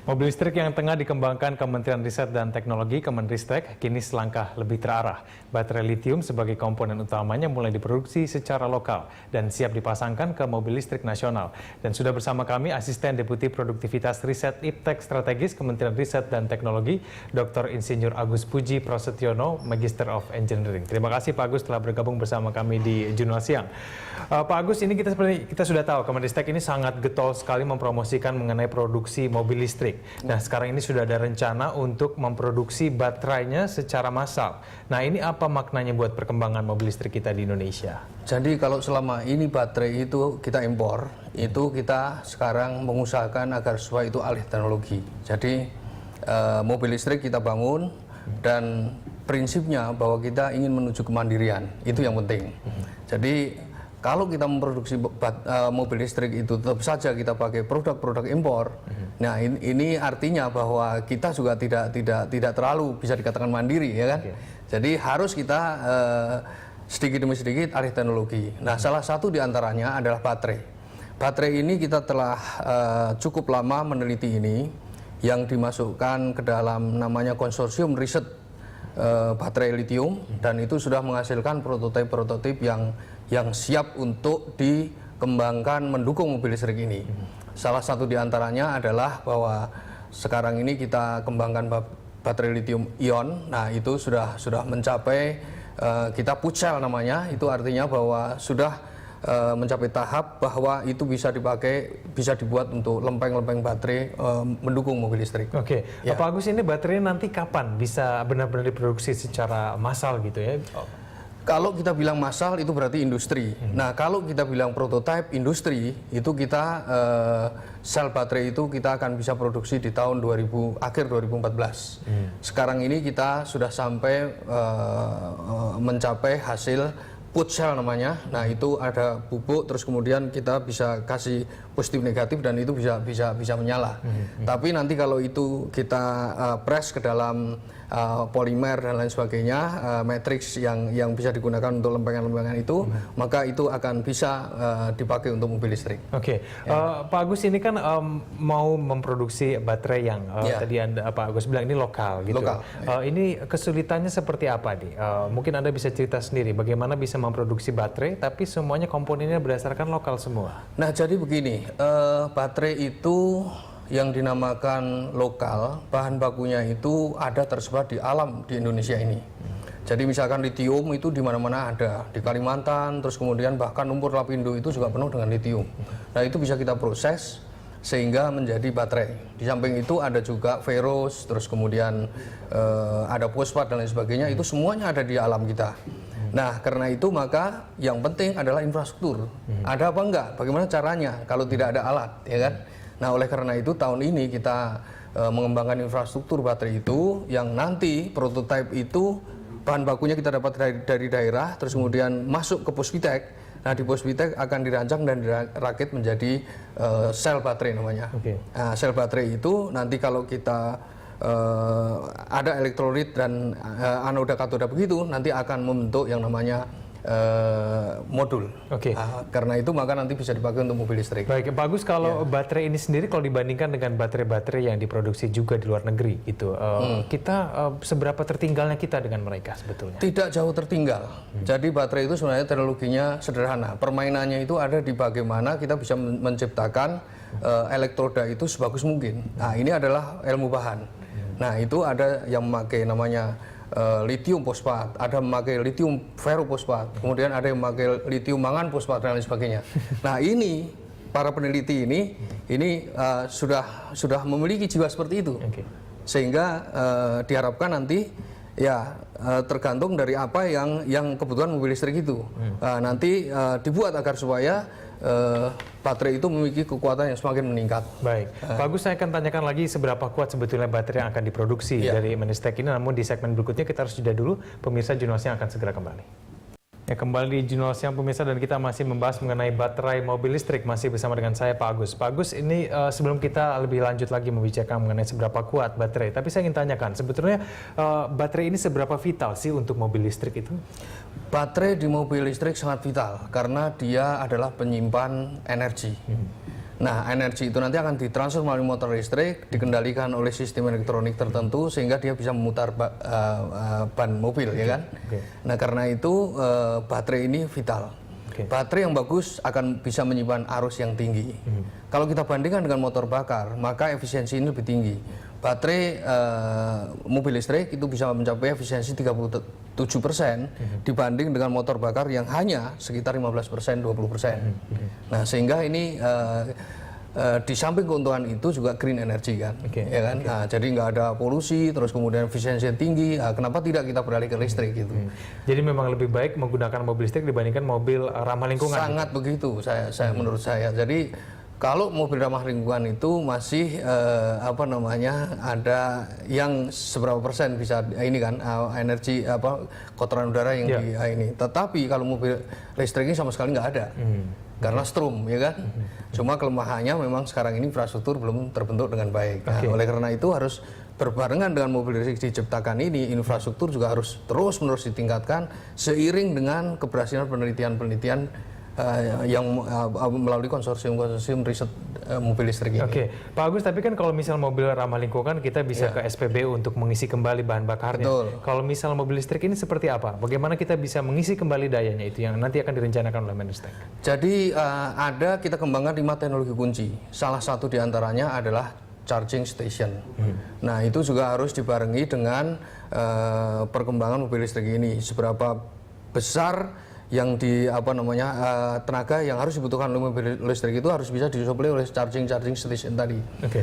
Mobil listrik yang tengah dikembangkan Kementerian Riset dan Teknologi Kemenristek kini selangkah lebih terarah. Baterai litium sebagai komponen utamanya mulai diproduksi secara lokal dan siap dipasangkan ke mobil listrik nasional. Dan sudah bersama kami Asisten Deputi Produktivitas Riset Iptek Strategis Kementerian Riset dan Teknologi, Dr. Insinyur Agus Puji Prasetyono, Magister of Engineering. Terima kasih Pak Agus telah bergabung bersama kami di Jurnal Siang. Pak Agus, ini kita sudah tahu Kemenristek ini sangat getol sekali mempromosikan mengenai produksi mobil listrik. Nah, sekarang ini sudah ada rencana untuk memproduksi baterainya secara massal. Nah, ini apa maknanya buat perkembangan mobil listrik kita di Indonesia? Jadi kalau selama ini baterai itu kita impor, itu kita sekarang mengusahakan agar supaya itu alih teknologi. Jadi mobil listrik kita bangun dan prinsipnya bahwa kita ingin menuju kemandirian, itu yang penting. Jadi kalau kita memproduksi mobil listrik itu tetap saja kita pakai produk-produk impor. Nah, ini artinya bahwa kita juga tidak terlalu bisa dikatakan mandiri, ya kan? Jadi harus kita sedikit demi sedikit alih teknologi. Nah, salah satu diantaranya adalah baterai. Baterai ini kita telah cukup lama meneliti ini, yang dimasukkan ke dalam namanya konsorsium riset baterai litium, dan itu sudah menghasilkan prototipe-prototipe yang siap untuk dikembangkan mendukung mobil listrik ini. Salah satu diantaranya adalah bahwa sekarang ini kita kembangkan baterai litium ion. Nah, itu sudah mencapai kita pucel namanya. Itu artinya bahwa sudah mencapai tahap bahwa itu bisa dibuat untuk lempeng-lempeng baterai mendukung mobil listrik. Oke, ya. Pak Agus, ini baterai nanti kapan bisa benar-benar diproduksi secara massal gitu ya? Kalau kita bilang massal itu berarti industri. Nah, kalau kita bilang prototipe industri, itu kita sel baterai itu kita akan bisa produksi di tahun akhir 2014. Sekarang ini kita sudah sampai mencapai hasil put cell namanya. Nah, itu ada bubuk, terus kemudian kita bisa kasih positif negatif dan itu bisa menyala. Tapi nanti kalau itu kita press ke dalam polimer dan lain sebagainya, matriks yang bisa digunakan untuk lempengan-lempengan itu, maka itu akan bisa dipakai untuk mobil listrik. Oke, Pak Agus, ini kan mau memproduksi baterai yang tadi Pak Agus bilang ini lokal gitu. Ini kesulitannya seperti apa nih? Mungkin Anda bisa cerita sendiri bagaimana bisa memproduksi baterai tapi semuanya komponennya berdasarkan lokal semua. Nah, jadi begini, baterai itu yang dinamakan lokal, bahan bakunya itu ada tersebar di alam di Indonesia ini. Jadi misalkan litium itu di mana-mana ada, di Kalimantan, terus kemudian bahkan lumpur lapindo itu juga penuh dengan litium. Nah, itu bisa kita proses sehingga menjadi baterai. Di samping itu ada juga ferrous, terus kemudian ada fosfat dan lain sebagainya, itu semuanya ada di alam kita. Nah, karena itu maka yang penting adalah infrastruktur. Ada apa enggak? Bagaimana caranya kalau tidak ada alat, ya kan? Nah, oleh karena itu tahun ini kita mengembangkan infrastruktur baterai itu yang nanti prototipe itu bahan bakunya kita dapat dari daerah, terus kemudian masuk ke Puspitek. Nah, di Puspitek akan dirancang dan dirakit menjadi sel baterai namanya. Nah, sel baterai itu nanti kalau kita ada elektrolit dan anoda katoda begitu, nanti akan membentuk yang namanya modul. Karena itu maka nanti bisa dipakai untuk mobil listrik. Baik, bagus. Kalau baterai ini sendiri kalau dibandingkan dengan baterai-baterai yang diproduksi juga di luar negeri gitu, kita seberapa tertinggalnya kita dengan mereka sebetulnya? Tidak jauh tertinggal. Jadi baterai itu sebenarnya teknologinya sederhana. Permainannya itu ada di bagaimana kita bisa menciptakan elektroda itu sebagus mungkin. Nah, ini adalah ilmu bahan. Nah, itu ada yang memakai namanya litium fosfat, ada memakai litium ferrofosfat, kemudian ada yang memakai litium mangan fosfat dan lain sebagainya. Nah, ini para peneliti ini sudah memiliki jiwa seperti itu, sehingga diharapkan nanti ya tergantung dari apa yang kebutuhan mobil listrik itu nanti dibuat agar supaya baterai itu memiliki kekuatan yang semakin meningkat. Baik, Pak Agus, saya akan tanyakan lagi seberapa kuat sebetulnya baterai yang akan diproduksi dari Menristek ini. Namun di segmen berikutnya kita harus jeda dulu. Pemirsa, Jurnal Siang akan segera kembali. Ya, kembali di Jurnal Siang pemirsa, dan kita masih membahas mengenai baterai mobil listrik, masih bersama dengan saya Pak Agus. Pak Agus, ini sebelum kita lebih lanjut lagi membicarakan mengenai seberapa kuat baterai, tapi saya ingin tanyakan sebetulnya baterai ini seberapa vital sih untuk mobil listrik itu? Baterai di mobil listrik sangat vital karena dia adalah penyimpan energi. Nah, energi itu nanti akan ditransfer melalui motor listrik, dikendalikan oleh sistem elektronik tertentu sehingga dia bisa memutar ban mobil, ya kan? Nah, karena itu baterai ini vital. Baterai yang bagus akan bisa menyimpan arus yang tinggi. Kalau kita bandingkan dengan motor bakar, maka efisiensi ini lebih tinggi. Baterai mobil listrik itu bisa mencapai efisiensi 37% dibanding dengan motor bakar yang hanya sekitar 15%, 20%. Nah, sehingga ini di samping keuntungan itu juga green energy kan, ya kan? Nah, jadi nggak ada polusi, terus kemudian efisiensi tinggi. Nah, kenapa tidak kita beralih ke listrik gitu? Jadi memang lebih baik menggunakan mobil listrik dibandingkan mobil ramah lingkungan. Sangat begitu, menurut saya. Jadi kalau mobil ramah lingkungan itu masih ada yang seberapa persen bisa ini kan energi kotoran udara yang di ini. Tetapi kalau mobil listrik ini sama sekali nggak ada. Karena strum, ya kan? Cuma kelemahannya memang sekarang ini infrastruktur belum terbentuk dengan baik. Nah, oleh karena itu harus berbarengan dengan mobil listrik diciptakan ini, infrastruktur juga harus terus-menerus ditingkatkan seiring dengan keberhasilan penelitian-penelitian yang melalui konsorsium riset mobil listrik ini. Pak Agus, tapi kan kalau misal mobil ramah lingkungan kita bisa ke SPBU untuk mengisi kembali bahan bakarnya. Betul. Kalau misal mobil listrik ini seperti apa? Bagaimana kita bisa mengisi kembali dayanya itu yang nanti akan direncanakan oleh Menristek? Jadi kita kembangkan 5 teknologi kunci. Salah satu diantaranya adalah charging station. Nah, itu juga harus dibarengi dengan perkembangan mobil listrik ini. Seberapa besar yang tenaga yang harus dibutuhkan oleh mobil listrik itu harus bisa disuplai oleh charging station tadi.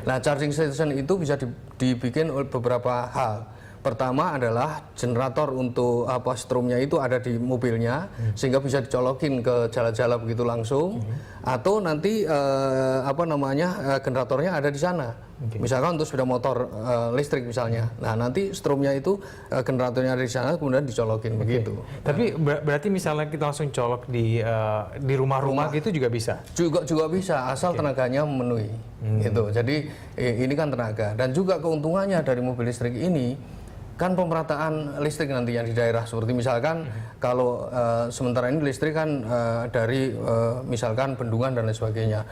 Nah, charging station itu bisa dibikin oleh beberapa hal. Pertama adalah generator untuk strumnya itu ada di mobilnya sehingga bisa dicolokin ke jala-jala begitu langsung, atau nanti generatornya ada di sana. Misalkan untuk sepeda motor listrik misalnya. Nah, nanti strumnya itu generatornya ada di sana kemudian dicolokin begitu. Tapi berarti misalnya kita langsung colok di rumah-rumah gitu juga bisa? Juga bisa asal tenaganya memenuhi. Gitu. Jadi ini kan tenaga dan juga keuntungannya dari mobil listrik ini kan pemerataan listrik nantinya di daerah, seperti misalkan kalau sementara ini listrik kan dari misalkan bendungan dan lain sebagainya.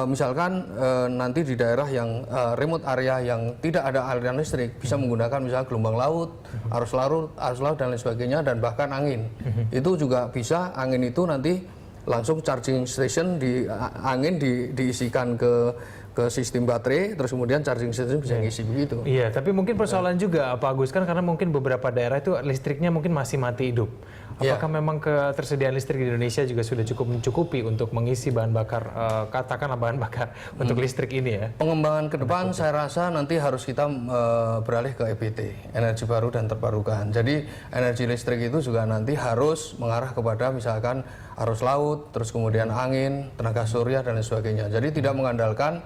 Misalkan nanti di daerah yang remote area yang tidak ada aliran listrik bisa menggunakan misalnya gelombang laut, arus laut dan lain sebagainya, dan bahkan angin. Itu juga bisa, angin itu nanti langsung charging station angin diisikan ke sistem baterai, terus kemudian charging station bisa ngisi begitu. Iya, tapi mungkin persoalan juga Pak Agus kan karena mungkin beberapa daerah itu listriknya mungkin masih mati hidup. Apakah memang ketersediaan listrik di Indonesia juga sudah cukup mencukupi untuk mengisi bahan bakar, katakanlah bahan bakar untuk listrik ini ya? Pengembangan ke depan saya rasa nanti harus kita beralih ke EBT, energi baru dan terbarukan. Jadi energi listrik itu juga nanti harus mengarah kepada misalkan arus laut, terus kemudian angin, tenaga surya dan lain sebagainya. Jadi tidak mengandalkan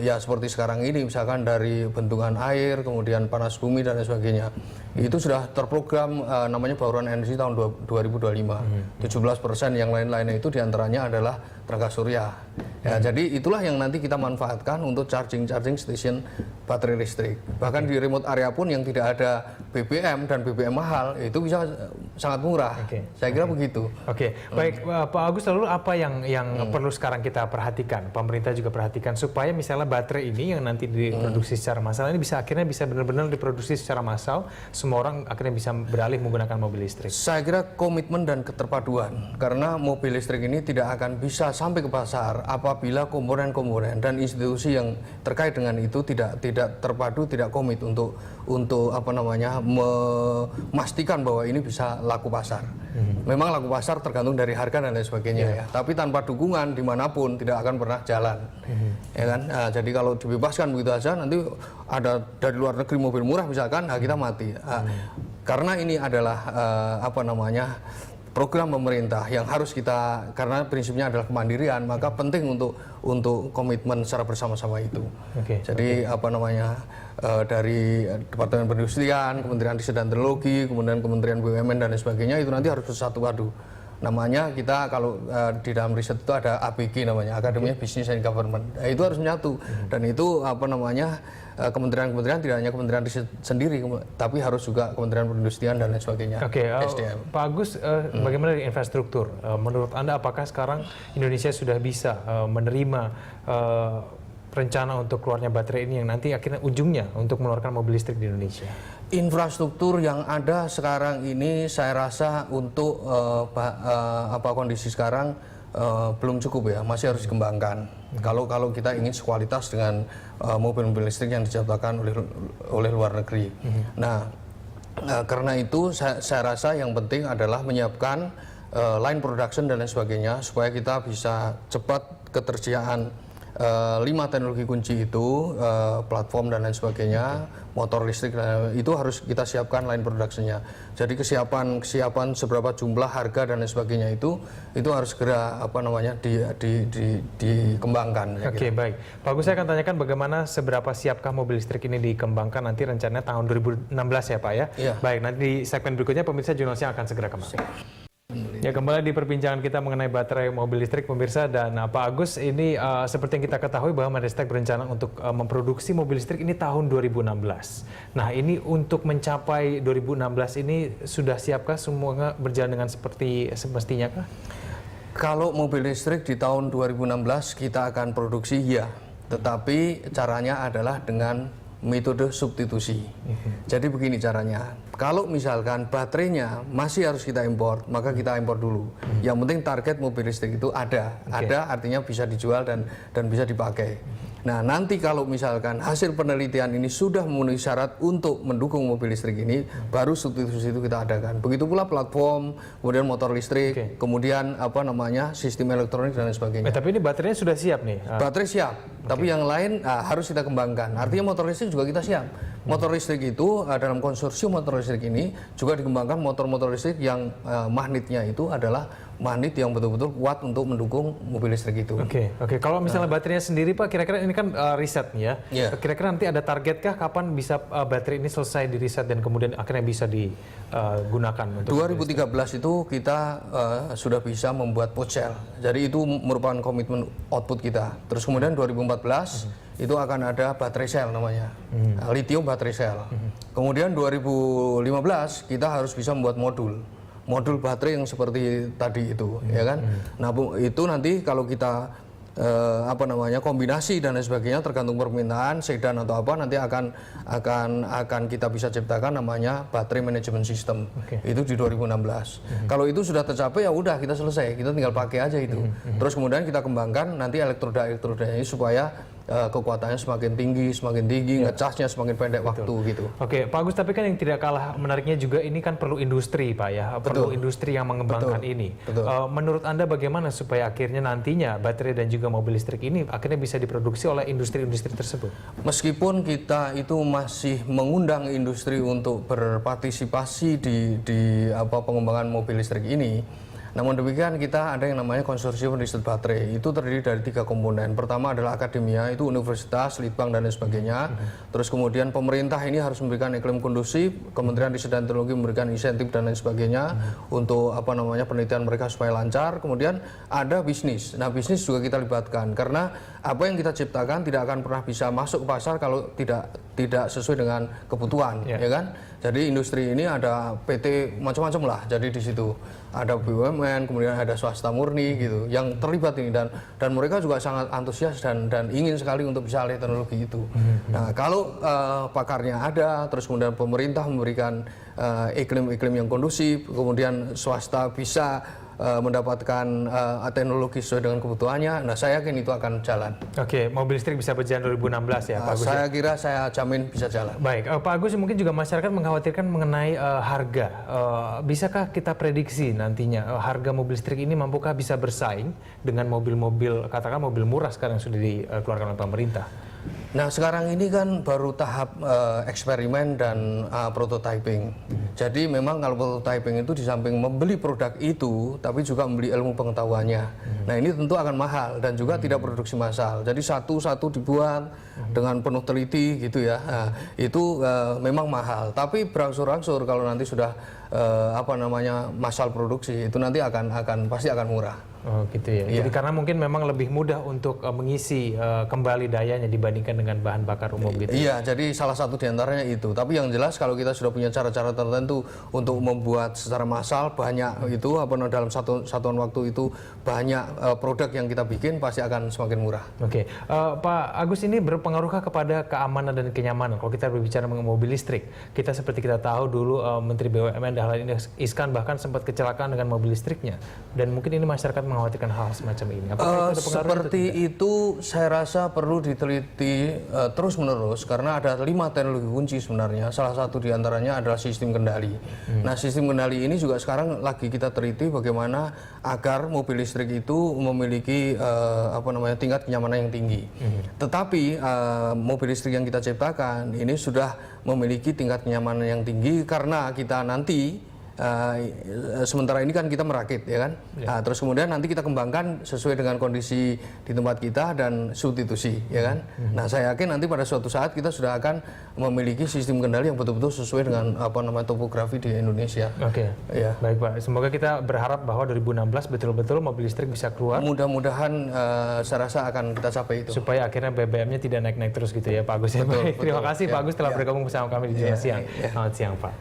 ya seperti sekarang ini misalkan dari bendungan air, kemudian panas bumi dan lain sebagainya. Itu sudah terprogram namanya bauran energi tahun 2025. 17% yang lain-lainnya itu diantaranya adalah tenaga surya. Ya, jadi itulah yang nanti kita manfaatkan untuk charging station baterai listrik. Bahkan di remote area pun yang tidak ada BBM dan BBM mahal itu bisa sangat murah. Saya kira begitu. Baik Pak Agus, lalu apa yang perlu sekarang kita perhatikan? Pemerintah juga perhatikan supaya misalnya baterai ini yang nanti diproduksi secara massal ini akhirnya bisa benar-benar diproduksi secara massal, semua orang akhirnya bisa beralih menggunakan mobil listrik. Saya kira komitmen dan keterpaduan, karena mobil listrik ini tidak akan bisa sampai ke pasar apabila komponen-komponen dan institusi yang terkait dengan itu tidak terpadu, tidak komit untuk memastikan bahwa ini bisa laku pasar. Memang laku pasar tergantung dari harga dan lain sebagainya ya. Tapi tanpa dukungan dimanapun tidak akan pernah jalan. Ya kan? Nah, jadi kalau dibebaskan begitu saja nanti ada dari luar negeri mobil murah misalkan, kita mati. Karena ini adalah program pemerintah yang harus kita, karena prinsipnya adalah kemandirian, maka penting untuk komitmen secara bersama-sama itu. Jadi dari Departemen Perindustrian, Kementerian Riset dan Teknologi, kemudian Kementerian BUMN dan lain sebagainya itu nanti harus bersatu padu namanya kita kalau di dalam riset itu ada ABG namanya, Akademi Business and Government. Itu harus menyatu dan itu apa namanya kementerian-kementerian, tidak hanya kementerian riset sendiri, tapi harus juga kementerian perindustrian dan lain sebagainya. Oke, SDM. Pak Agus, bagaimana dengan infrastruktur? Menurut Anda apakah sekarang Indonesia sudah bisa menerima rencana untuk keluarnya baterai ini yang nanti akhirnya ujungnya untuk mengeluarkan mobil listrik di Indonesia? Infrastruktur yang ada sekarang ini saya rasa untuk kondisi sekarang belum cukup ya, masih harus dikembangkan. Kalau kita ingin sekualitas dengan mobil-mobil listrik yang diciptakan oleh luar negeri. Nah, karena itu saya rasa yang penting adalah menyiapkan line production dan lain sebagainya supaya kita bisa cepat ketersediaan 5 teknologi kunci itu, platform dan lain sebagainya, motor listrik, itu harus kita siapkan line production-nya. Jadi kesiapan seberapa jumlah, harga dan lain sebagainya itu harus segera dikembangkan. Oke, baik. Pak Agus, saya akan tanyakan bagaimana seberapa siapkah mobil listrik ini dikembangkan nanti rencananya tahun 2016 ya Pak ya? Iya. Baik, nanti di segmen berikutnya pemirsa Jurnalisnya akan segera kembali. Ya, kembali di perbincangan kita mengenai baterai mobil listrik pemirsa, dan Pak Agus, ini seperti yang kita ketahui bahwa Menristek berencana untuk memproduksi mobil listrik ini tahun 2016. Nah, ini untuk mencapai 2016 ini sudah siapkah semuanya berjalan dengan seperti semestinya kah? Kalau mobil listrik di tahun 2016 kita akan produksi ya, tetapi caranya adalah dengan metode substitusi. Jadi begini caranya, kalau misalkan baterainya masih harus kita impor, maka kita impor dulu. Yang penting target mobil listrik itu ada artinya bisa dijual dan bisa dipakai. Nah, nanti kalau misalkan hasil penelitian ini sudah memenuhi syarat untuk mendukung mobil listrik ini, baru substitusi itu kita adakan. Begitu pula platform, kemudian motor listrik, kemudian sistem elektronik dan lain sebagainya. Tapi ini baterainya sudah siap nih? Baterai siap, tapi yang lain harus kita kembangkan. Artinya motor listrik juga kita siap. Motor listrik itu dalam konsorsium motor listrik ini juga dikembangkan motor-motor listrik yang magnetnya itu adalah magnet yang betul-betul kuat untuk mendukung mobil listrik itu. Oke. Kalau misalnya baterainya sendiri Pak, kira-kira ini kan riset nih ya. Kira-kira nanti ada targetkah kapan bisa baterai ini selesai di riset dan kemudian akhirnya bisa digunakan? Untuk 2013 itu kita sudah bisa membuat pouch cell. Jadi itu merupakan komitmen output kita. Terus kemudian 2014 itu akan ada baterai cell namanya, lithium baterai cell. Kemudian 2015 kita harus bisa membuat modul baterai yang seperti tadi itu, ya kan? Nah, itu nanti kalau kita kombinasi dan lain sebagainya tergantung permintaan sedan atau apa, nanti akan kita bisa ciptakan namanya baterai management system. Itu di 2016. Kalau itu sudah tercapai ya udah kita selesai, kita tinggal pakai aja itu. Terus kemudian kita kembangkan nanti elektroda-elektrodanya ini supaya kekuatannya semakin tinggi, ngecasnya semakin pendek waktu gitu. Oke, Pak Agus, tapi kan yang tidak kalah menariknya juga ini kan perlu industri, Pak ya, perlu industri yang mengembangkan ini. Menurut Anda bagaimana supaya akhirnya nantinya baterai dan juga mobil listrik ini akhirnya bisa diproduksi oleh industri-industri tersebut? Meskipun kita itu masih mengundang industri untuk berpartisipasi di pengembangan mobil listrik ini, namun demikian kita ada yang namanya konsorsium riset baterai. Itu terdiri dari 3 komponen. Pertama adalah akademia, itu universitas, litbang dan lain sebagainya. Terus kemudian pemerintah ini harus memberikan iklim kondusif, Kementerian Riset dan Teknologi memberikan insentif dan lain sebagainya untuk penelitian mereka supaya lancar. Kemudian ada bisnis. Nah, bisnis juga kita libatkan karena apa yang kita ciptakan tidak akan pernah bisa masuk ke pasar kalau tidak sesuai dengan kebutuhan, ya kan? Jadi industri ini ada PT macam-macam lah. Jadi di situ ada BUMN, kemudian ada swasta murni gitu yang terlibat ini dan mereka juga sangat antusias dan ingin sekali untuk bisa alih teknologi itu. Nah, kalau pakarnya ada, terus kemudian pemerintah memberikan iklim-iklim yang kondusif, kemudian swasta bisa mendapatkan teknologi sesuai dengan kebutuhannya, nah saya yakin itu akan jalan. Oke, mobil listrik bisa berjalan 2016 ya Pak Agus? Saya kira saya jamin bisa jalan. Baik, Pak Agus, mungkin juga masyarakat mengkhawatirkan mengenai harga. Bisakah kita prediksi nantinya harga mobil listrik ini mampukah bisa bersaing dengan mobil-mobil, katakan mobil murah sekarang yang sudah dikeluarkan oleh pemerintah? Nah, sekarang ini kan baru tahap eksperimen dan prototyping. Jadi memang kalau prototyping itu di samping membeli produk itu, tapi juga membeli ilmu pengetahuannya. Nah, ini tentu akan mahal dan juga tidak produksi massal. Jadi satu-satu dibuat dengan penuh teliti gitu ya. Nah, itu memang mahal. Tapi berangsur-angsur kalau nanti sudah massal produksi itu nanti pasti akan murah. Oh gitu ya. Jadi karena mungkin memang lebih mudah untuk mengisi kembali dayanya dibandingkan dengan bahan bakar umum gitu. Iya, jadi salah satu diantaranya itu. Tapi yang jelas kalau kita sudah punya cara-cara tertentu untuk membuat secara massal banyak itu dalam satuan waktu itu banyak produk yang kita bikin pasti akan semakin murah. Oke, Pak Agus, ini berpengaruhkah kepada keamanan dan kenyamanan? Kalau kita berbicara mengenai mobil listrik, kita seperti kita tahu dulu Menteri BUMN Dahlan Iskan bahkan sempat kecelakaan dengan mobil listriknya. Dan mungkin ini masyarakat mengkhawatirkan hal semacam ini. Apakah itu seperti itu saya rasa perlu diteliti terus-menerus karena ada 5 teknologi kunci sebenarnya. Salah satu diantaranya adalah sistem kendali. Nah, sistem kendali ini juga sekarang lagi kita teliti bagaimana agar mobil listrik itu memiliki tingkat kenyamanan yang tinggi. Tetapi mobil listrik yang kita ciptakan ini sudah memiliki tingkat kenyamanan yang tinggi karena kita nanti sementara ini kan kita merakit, ya kan? Nah, terus kemudian nanti kita kembangkan sesuai dengan kondisi di tempat kita dan substitusi, ya kan? Nah, saya yakin nanti pada suatu saat kita sudah akan memiliki sistem kendali yang betul-betul sesuai dengan topografi di Indonesia. Oke, ya. Baik Pak. Semoga kita berharap bahwa 2016 betul-betul mobil listrik bisa keluar. Mudah-mudahan saya rasa akan kita capai itu. Supaya akhirnya BBM-nya tidak naik-naik terus gitu ya Pak Agus. Betul, Terima kasih Pak Agus telah bergabung bersama kami di Jurnal Siang. Ya. Selamat siang Pak.